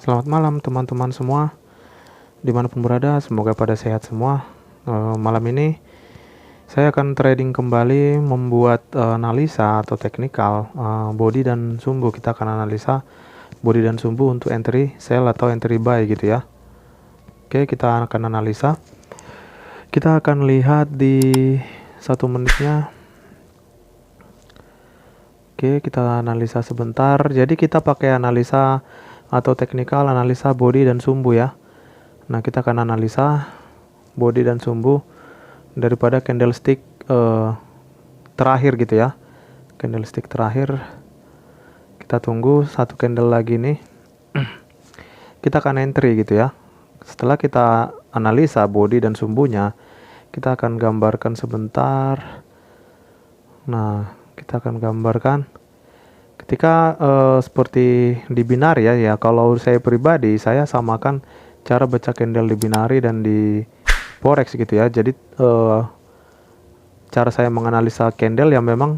Selamat malam teman-teman semua, dimanapun berada, semoga pada sehat semua. Malam ini saya akan trading kembali membuat analisa atau teknikal body dan sumbu. Kita akan analisa body dan sumbu untuk entry sell atau entry buy gitu ya. Oke, kita akan analisa. Kita akan lihat di 1 menitnya. Oke, kita analisa sebentar. Jadi kita pakai analisa atau teknikal analisa body dan sumbu ya. Nah, kita akan analisa body dan sumbu daripada candlestick terakhir gitu ya. Candlestick terakhir. Kita tunggu 1 candle lagi nih. Kita akan entry gitu ya. Setelah kita analisa body dan sumbunya, kita akan gambarkan sebentar. Nah, kita akan gambarkan ketika seperti di binary ya, kalau saya pribadi saya samakan cara baca candle di binary dan di forex gitu ya. Jadi cara saya menganalisa candle yang memang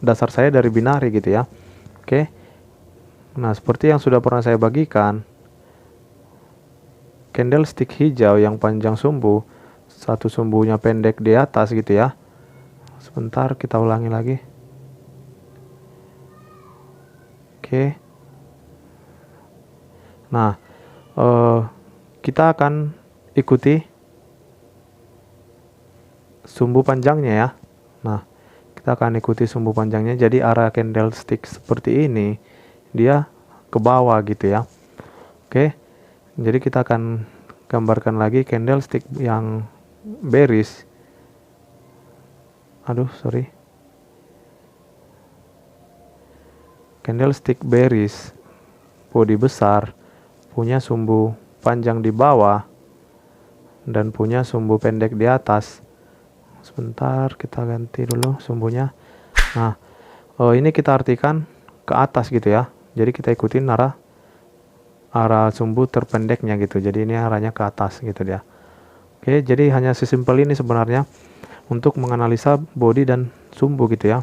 dasar saya dari binary gitu ya. Oke. Nah, seperti yang sudah pernah saya bagikan, candlestick hijau yang panjang sumbu, satu sumbunya pendek di atas gitu ya. Sebentar, kita ulangi lagi. Oke. Nah, kita akan ikuti sumbu panjangnya ya. Nah, kita akan ikuti sumbu panjangnya. Jadi arah candlestick seperti ini dia ke bawah gitu ya. Oke. Jadi kita akan gambarkan lagi candlestick yang bearish. Candlestick bearish body besar, punya sumbu panjang di bawah dan punya sumbu pendek di atas. Sebentar, kita ganti dulu sumbunya. Nah, ini kita artikan ke atas gitu ya. Jadi kita ikutin arah sumbu terpendeknya gitu. Jadi ini arahnya ke atas gitu ya. Oke, jadi hanya sesimpel ini sebenarnya untuk menganalisa body dan sumbu gitu ya.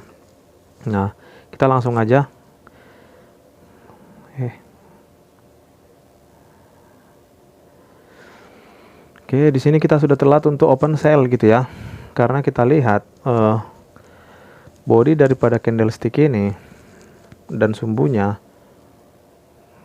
Nah, kita langsung aja. Oke, di sini kita sudah telat untuk open sell gitu ya. Karena kita lihat body daripada candlestick ini dan sumbunya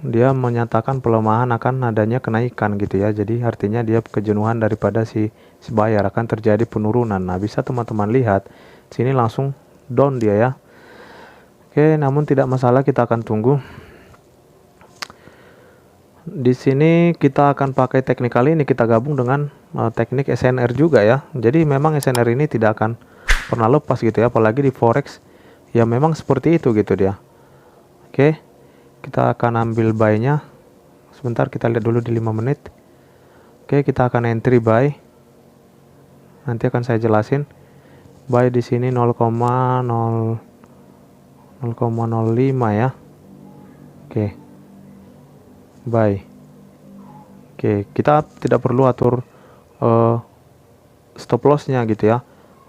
dia menyatakan pelemahan akan adanya kenaikan gitu ya. Jadi artinya dia kejenuhan daripada si buyer, akan terjadi penurunan. Nah, bisa teman-teman lihat sini langsung down dia ya. Oke, namun tidak masalah, kita akan tunggu. Di sini kita akan pakai teknikal ini, kita gabung dengan teknik SNR juga ya. Jadi memang SNR ini tidak akan pernah lepas gitu ya, apalagi di forex ya memang seperti itu gitu dia. Oke, kita akan ambil buy-nya. Sebentar, kita lihat dulu di 5 menit. Oke, kita akan entry buy. Nanti akan saya jelasin. Buy di sini 0,05 ya. Oke. Buy. Oke, kita tidak perlu atur stop loss-nya gitu ya.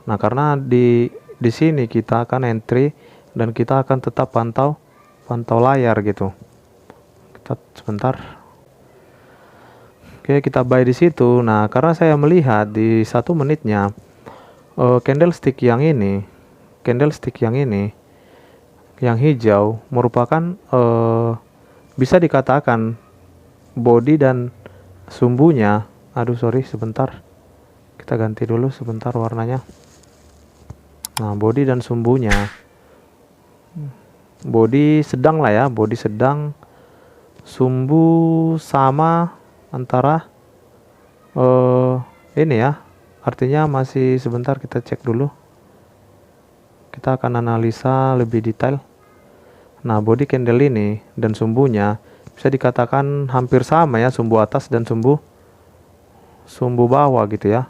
Nah, karena di sini kita akan entry dan kita akan tetap pantau layar gitu. Kita sebentar. Oke, kita buy di situ. Nah, karena saya melihat di 1 menitnya candlestick yang ini yang hijau merupakan bisa dikatakan body dan sumbunya. Sebentar, kita ganti dulu sebentar warnanya. Nah, body dan sumbunya, body sedang lah ya, body sedang, sumbu sama antara ini ya, artinya masih. Sebentar, kita cek dulu, kita akan analisa lebih detail. Nah, body candle ini dan sumbunya bisa dikatakan hampir sama ya, sumbu atas dan sumbu bawah gitu ya.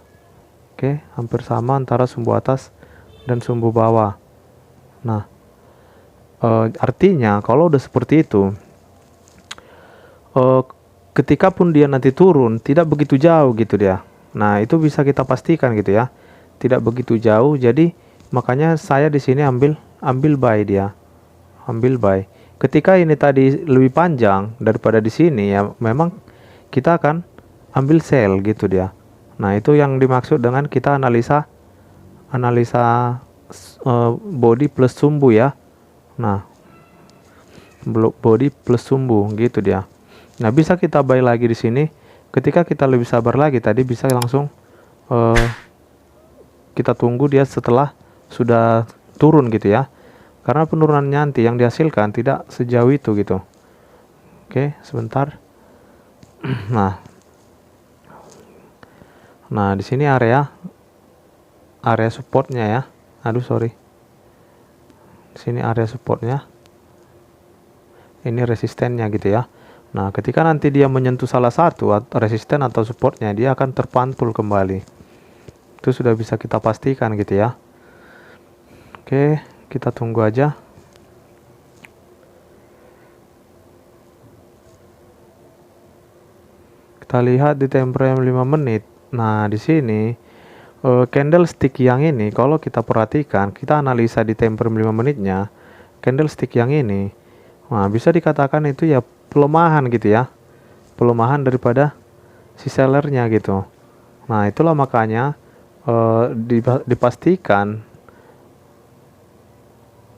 Oke, hampir sama antara sumbu atas dan sumbu bawah. Nah, artinya kalau udah seperti itu, ketika pun dia nanti turun tidak begitu jauh gitu dia. Nah, itu bisa kita pastikan gitu ya, tidak begitu jauh. Jadi makanya saya di sini ambil buy dia. Ambil buy. ketika ini tadi lebih panjang daripada di sini ya, memang kita akan ambil sell gitu dia. Nah, itu yang dimaksud dengan kita analisa body plus sumbu ya. Nah, body plus sumbu gitu dia. Nah, bisa kita buy lagi di sini. Ketika kita lebih sabar lagi tadi, bisa langsung kita tunggu dia setelah sudah turun gitu ya. Karena penurunannya nanti yang dihasilkan tidak sejauh itu gitu. Oke, sebentar. Nah, di sini area supportnya ya. Aduh, sorry. Di sini area supportnya. Ini resistennya gitu ya. Nah, ketika nanti dia menyentuh salah satu resisten atau supportnya, dia akan terpantul kembali. Itu sudah bisa kita pastikan gitu ya. Oke, kita tunggu aja. Kita lihat di time frame 5 menit. Nah, di sini candlestick yang ini kalau kita perhatikan, kita analisa di time frame 5 menitnya, candlestick yang ini, nah bisa dikatakan itu ya pelemahan gitu ya. Pelemahan daripada si sellernya gitu. Nah, itulah makanya dipastikan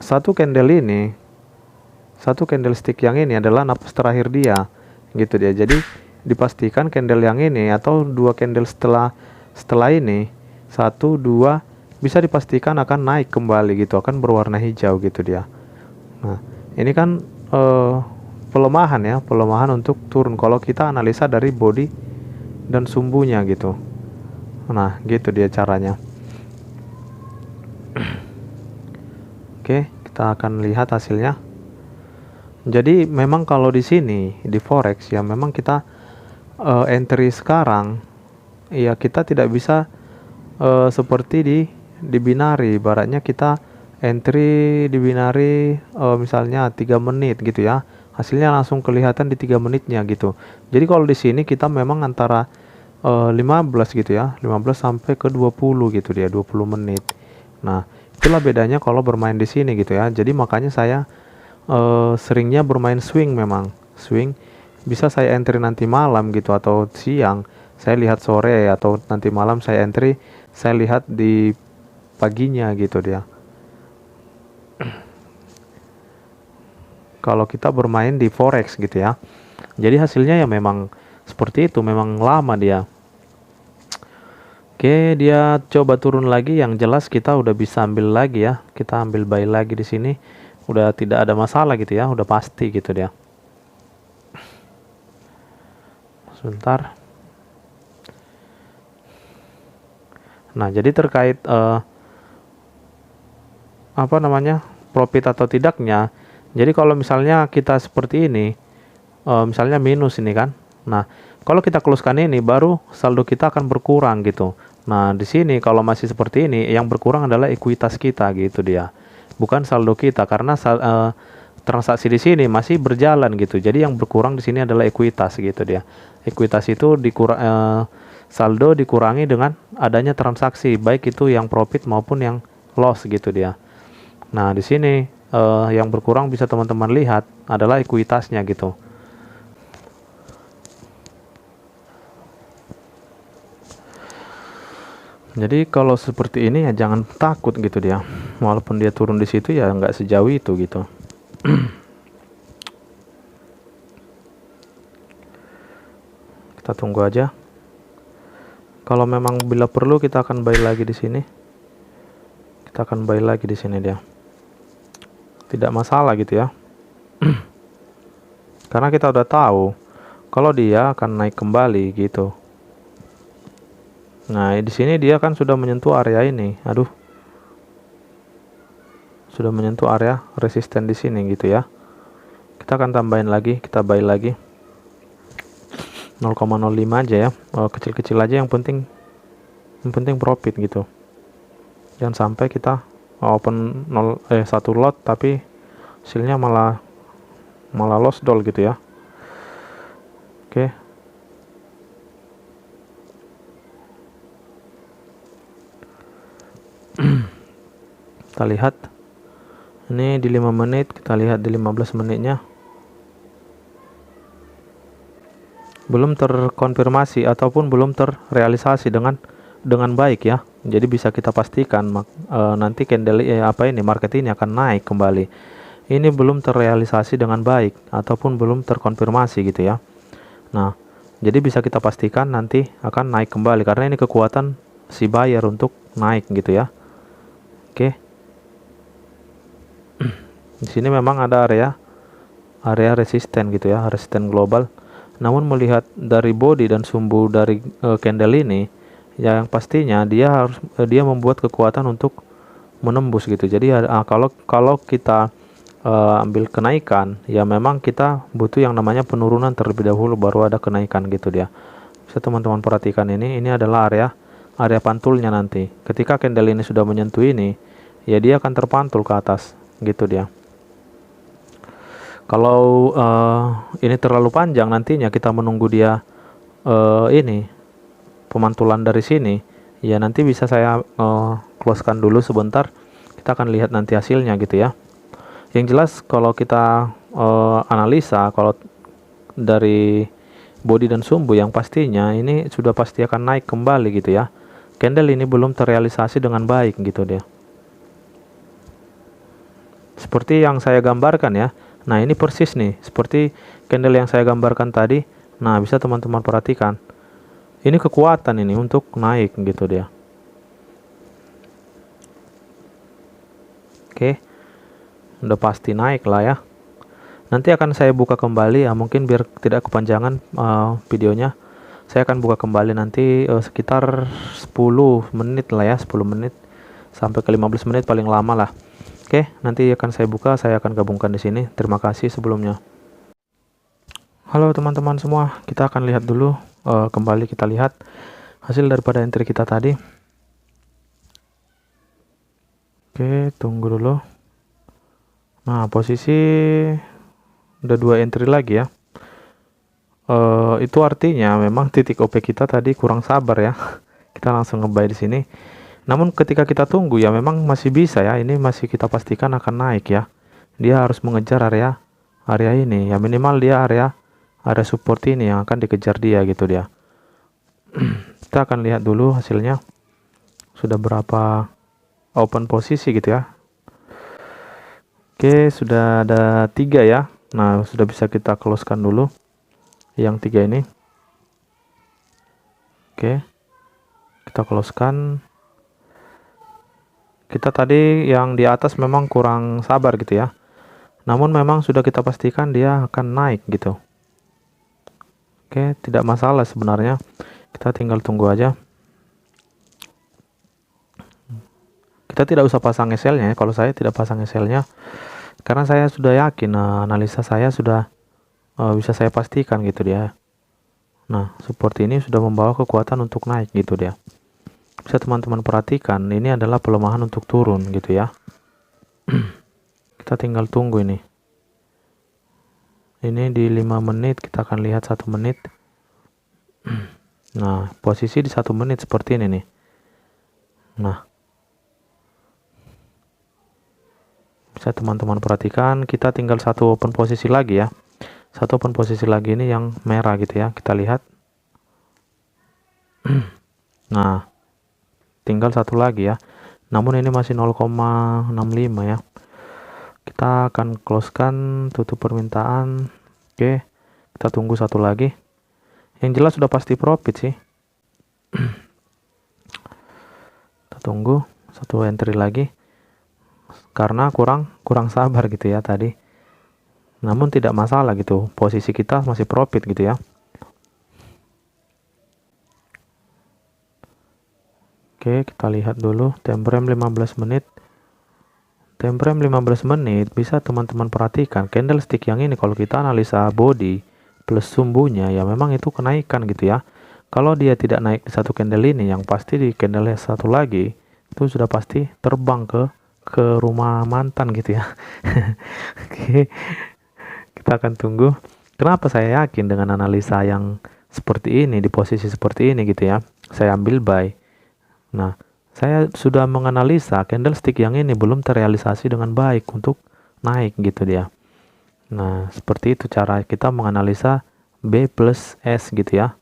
satu candlestick yang ini adalah napas terakhir dia gitu dia. Jadi dipastikan candle yang ini atau dua candle setelah ini, 1 2, bisa dipastikan akan naik kembali gitu, akan berwarna hijau gitu dia. Nah, ini kan pelemahan untuk turun kalau kita analisa dari body dan sumbunya gitu. Nah, gitu dia caranya. Oke, kita akan lihat hasilnya. Jadi memang kalau di sini di forex ya, memang kita entry sekarang ya kita tidak bisa seperti di binary. Ibaratnya kita entry di binary misalnya 3 menit gitu ya, hasilnya langsung kelihatan di 3 menitnya gitu. Jadi kalau di sini kita memang antara 15 gitu ya, 15 sampai ke 20 gitu dia, 20 menit. Nah, itulah bedanya kalau bermain di sini gitu ya. Jadi makanya saya seringnya bermain swing. Memang swing bisa saya entry nanti malam gitu atau siang, saya lihat sore, atau nanti malam saya entry, saya lihat di paginya gitu dia. Kalau kita bermain di forex gitu ya, jadi hasilnya ya memang seperti itu, memang lama dia. Oke, dia coba turun lagi, yang jelas kita udah bisa ambil lagi ya, kita ambil buy lagi di sini, udah tidak ada masalah gitu ya, udah pasti gitu dia. Sebentar. Nah, jadi terkait profit atau tidaknya. Jadi kalau misalnya kita seperti ini, misalnya minus ini kan. Nah, kalau kita closekan ini, baru saldo kita akan berkurang gitu. Nah, di sini kalau masih seperti ini, yang berkurang adalah ekuitas kita gitu dia, bukan saldo kita, karena transaksi di sini masih berjalan gitu. Jadi yang berkurang di sini adalah ekuitas gitu dia. Ekuitas itu saldo dikurangi dengan adanya transaksi, baik itu yang profit maupun yang loss gitu dia. Nah, di sini yang berkurang bisa teman-teman lihat adalah ekuitasnya gitu. Jadi kalau seperti ini ya jangan takut gitu dia. Walaupun dia turun di situ ya nggak sejauh itu gitu. Kita tunggu aja. Kalau memang bila perlu kita akan buy lagi di sini. Kita akan buy lagi di sini dia. Tidak masalah gitu ya. Karena kita udah tahu kalau dia akan naik kembali gitu. Nah, di sini dia kan sudah menyentuh area ini. Aduh. Sudah menyentuh area resisten di sini gitu ya. Kita akan tambahin lagi, kita buy lagi. 0,05 aja ya. Kecil-kecil aja, yang penting profit gitu. Jangan sampai kita open 1 lot tapi hasilnya malah loss doll gitu ya. Oke. Kita lihat Ini di 5 menit, kita lihat di 15 menitnya belum terkonfirmasi ataupun belum terrealisasi dengan baik ya. Jadi bisa kita pastikan nanti candle market ini akan naik kembali. Ini belum terrealisasi dengan baik ataupun belum terkonfirmasi gitu ya. Nah, jadi bisa kita pastikan nanti akan naik kembali karena ini kekuatan si buyer untuk naik gitu ya. Oke. Di sini memang ada area resisten gitu ya, resisten global. Namun melihat dari body dan sumbu dari candle ini, yang pastinya dia membuat kekuatan untuk menembus gitu. Jadi kalau kita ambil kenaikan, ya memang kita butuh yang namanya penurunan terlebih dahulu baru ada kenaikan gitu dia. Bisa teman-teman perhatikan ini adalah area pantulnya nanti. Ketika candle ini sudah menyentuh ini, ya dia akan terpantul ke atas gitu dia. Kalau ini terlalu panjang, nantinya kita menunggu dia ini pemantulan dari sini, ya nanti bisa saya closekan dulu sebentar. Kita akan lihat nanti hasilnya gitu ya. Yang jelas kalau kita analisa, kalau dari body dan sumbu, yang pastinya ini sudah pasti akan naik kembali gitu ya. Candle ini belum terrealisasi dengan baik gitu dia. Seperti yang saya gambarkan ya. Nah ini persis nih, seperti candle yang saya gambarkan tadi. Nah bisa teman-teman perhatikan. Ini kekuatan ini untuk naik gitu dia. Oke. Udah pasti naik lah ya. Nanti akan saya buka kembali ya, mungkin biar tidak kepanjangan videonya. Saya akan buka kembali nanti sekitar 10 menit lah ya, 10 menit sampai ke 15 menit paling lama lah. Oke, nanti akan saya buka, saya akan gabungkan di sini. Terima kasih sebelumnya. Halo teman-teman semua, kita akan lihat dulu, kembali kita lihat hasil daripada entry kita tadi. Oke, tunggu dulu. Nah, posisi udah 2 entry lagi ya. Itu artinya memang titik OP kita tadi kurang sabar ya. Kita langsung nge-buy di sini. Namun ketika kita tunggu ya memang masih bisa ya, ini masih kita pastikan akan naik ya. Dia harus mengejar area ini ya, minimal dia area support ini yang akan dikejar dia gitu dia. Kita akan lihat dulu hasilnya sudah berapa open posisi gitu ya. Oke, sudah ada 3 ya. Nah sudah bisa kita closekan dulu yang 3 ini. Oke, kita closekan. Kita tadi yang di atas memang kurang sabar gitu ya. Namun memang sudah kita pastikan dia akan naik gitu. Oke, tidak masalah sebenarnya. Kita tinggal tunggu aja. Kita tidak usah pasang SL-nya ya. Kalau saya tidak pasang SL-nya karena saya sudah yakin analisa saya sudah bisa saya pastikan gitu dia. Nah, support ini sudah membawa kekuatan untuk naik gitu dia. Bisa teman-teman perhatikan, ini adalah pelemahan untuk turun gitu ya. Kita tinggal tunggu ini. Ini di 5 menit, kita akan lihat 1 menit. Nah, posisi di 1 menit seperti ini nih. Nah, bisa teman-teman perhatikan, kita tinggal 1 open posisi lagi ya. 1 open posisi lagi ini yang merah gitu ya, kita lihat. Nah, tinggal 1 lagi ya, namun ini masih 0,65 ya. Kita akan closekan, tutup permintaan. Oke, kita tunggu 1 lagi. Yang jelas sudah pasti profit sih. Kita tunggu 1 entry lagi karena kurang sabar gitu ya tadi. Namun tidak masalah gitu, posisi kita masih profit gitu ya. Oke, kita lihat dulu time frame 15 menit. Time frame 15 menit bisa teman-teman perhatikan candlestick yang ini kalau kita analisa body plus sumbunya ya memang itu kenaikan gitu ya. Kalau dia tidak naik di 1 candle ini, yang pasti di candle yang 1 lagi itu sudah pasti terbang ke rumah mantan gitu ya. Oke. Kita akan tunggu. Kenapa saya yakin dengan analisa yang seperti ini, di posisi seperti ini gitu ya, saya ambil buy. Nah, saya sudah menganalisa candlestick yang ini belum terrealisasi dengan baik untuk naik gitu dia. Nah, seperti itu cara kita menganalisa B plus S gitu ya,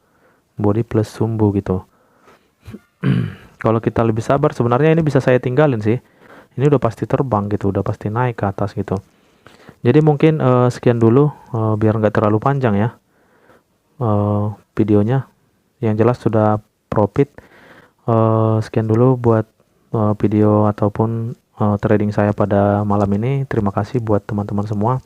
body plus sumbu gitu. Kalau kita lebih sabar, sebenarnya ini bisa saya tinggalin sih. Ini udah pasti terbang gitu, udah pasti naik ke atas gitu. Jadi mungkin sekian dulu, biar nggak terlalu panjang ya videonya. Yang jelas sudah profit. Sekian dulu buat video ataupun trading saya pada malam ini. Terima kasih buat teman-teman semua.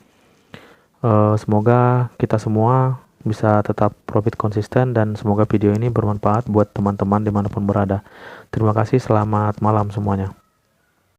Semoga kita semua bisa tetap profit konsisten dan semoga video ini bermanfaat buat teman-teman dimanapun berada. Terima kasih, selamat malam semuanya.